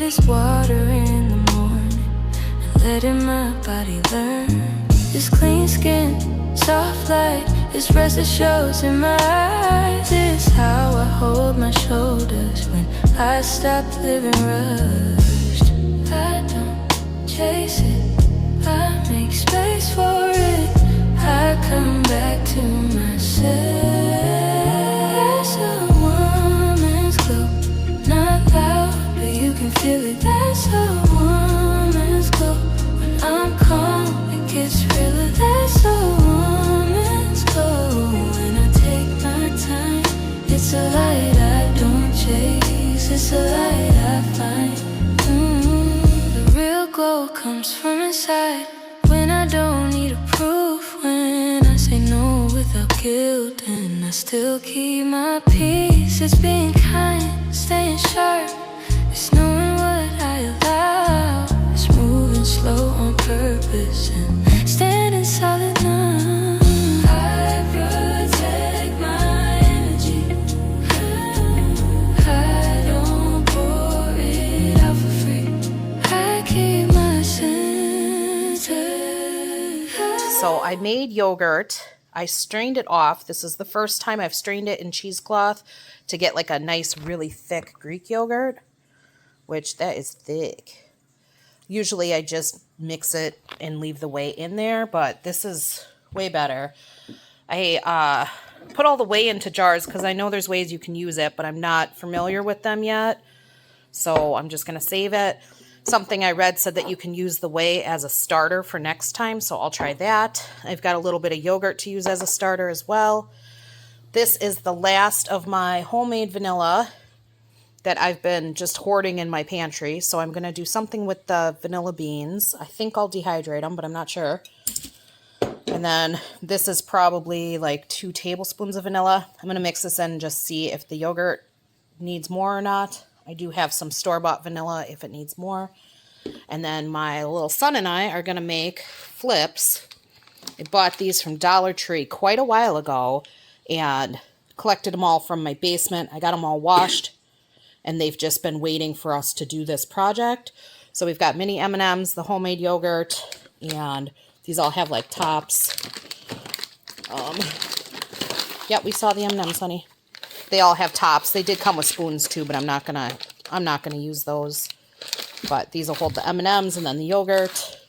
this water in the morning and letting my body learn. This clean skin, soft light, this rest that shows in my eyes. This is how I hold my shoulders when I stop living rushed. I don't chase it, I make space for it. I come back to myself. That's a woman's glow, not loud, but you can feel it. That's a woman's glow. When I'm calm, it gets realer. That's a woman's glow. When I take my time, it's a light I don't chase, it's a light I find. The real glow comes from inside. When I don't need a proof, when I say no without guilt, and I still keep my peace. It's being kind, staying sharp, it's knowing what I allow. It's moving slow on purpose and standing solid now. I protect my energy, I don't pour it out for free. I keep my center. So I made yogurt. I strained it off. This is the first time I've strained it in cheesecloth to get like a nice, really thick Greek yogurt, which that is thick. Usually I just mix it and leave the whey in there, but this is way better. I put all the whey into jars because I know there's ways you can use it, but I'm not familiar with them yet. So I'm just going to save it. Something I read said that you can use the whey as a starter for next time, so I'll try that. I've got a little bit of yogurt to use as a starter as well. This is the last of my homemade vanilla that I've been just hoarding in my pantry, so I'm going to do something with the vanilla beans. I think I'll dehydrate them, but I'm not sure. And then this is probably like 2 tablespoons of vanilla. I'm going to mix this in and just see if the yogurt needs more or not. I do have some store-bought vanilla if it needs more. And then my little son and I are going to make flips. I bought these from Dollar Tree quite a while ago and collected them all from my basement. I got them all washed, and they've just been waiting for us to do this project. So we've got mini M&Ms, the homemade yogurt, and these all have like tops. Yeah, we saw the M&Ms, honey. They all have tops. They did come with spoons too, but I'm not gonna use those. But these will hold the M&Ms and then the yogurt.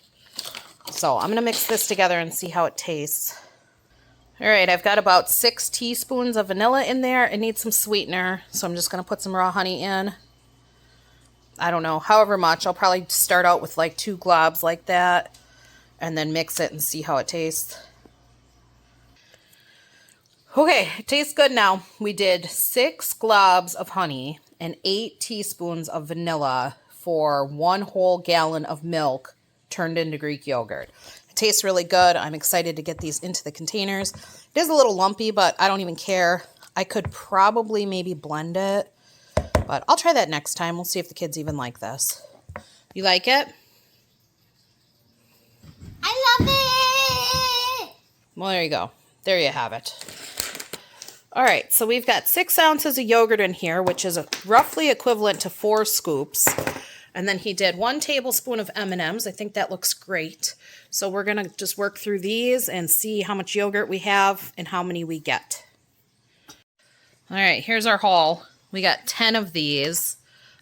So I'm gonna mix this together and see how it tastes. All right, I've got about 6 teaspoons of vanilla in there. It needs some sweetener, so I'm just gonna put some raw honey in. I don't know, however much. I'll probably start out with like 2 globs like that and then mix it and see how it tastes. Okay, it tastes good now. We did 6 globs of honey and 8 teaspoons of vanilla for 1 whole gallon of milk turned into Greek yogurt. It tastes really good. I'm excited to get these into the containers. It is a little lumpy, but I don't even care. I could probably maybe blend it, but I'll try that next time. We'll see if the kids even like this. You like it? I love it! Well, there you go. There you have it. All right, so we've got 6 ounces of yogurt in here, which is roughly equivalent to 4 scoops. And then he did 1 tablespoon of M&Ms. I think that looks great. So we're going to just work through these and see how much yogurt we have and how many we get. All right, here's our haul. We got 10 of these.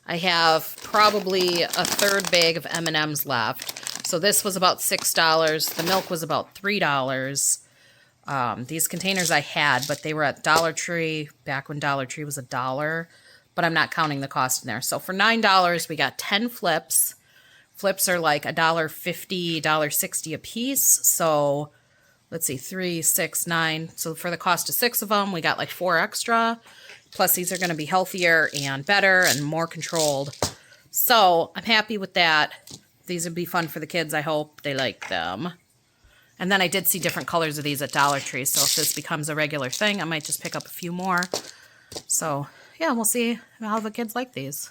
I have probably a 1/3 bag of M&Ms left. So this was about $6. The milk was about $3. These containers I had, but they were at Dollar Tree back when Dollar Tree was $1, but I'm not counting the cost in there. So for $9, we got 10 flips. Flips are like $1.50, $1.60 a piece. So let's see, 3, 6, 9. So for the cost of 6 of them, we got like 4 extra. Plus these are going to be healthier and better and more controlled. So I'm happy with that. These would be fun for the kids. I hope they like them. And then I did see different colors of these at Dollar Tree, so if this becomes a regular thing, I might just pick up a few more. So, yeah, we'll see how the kids like these.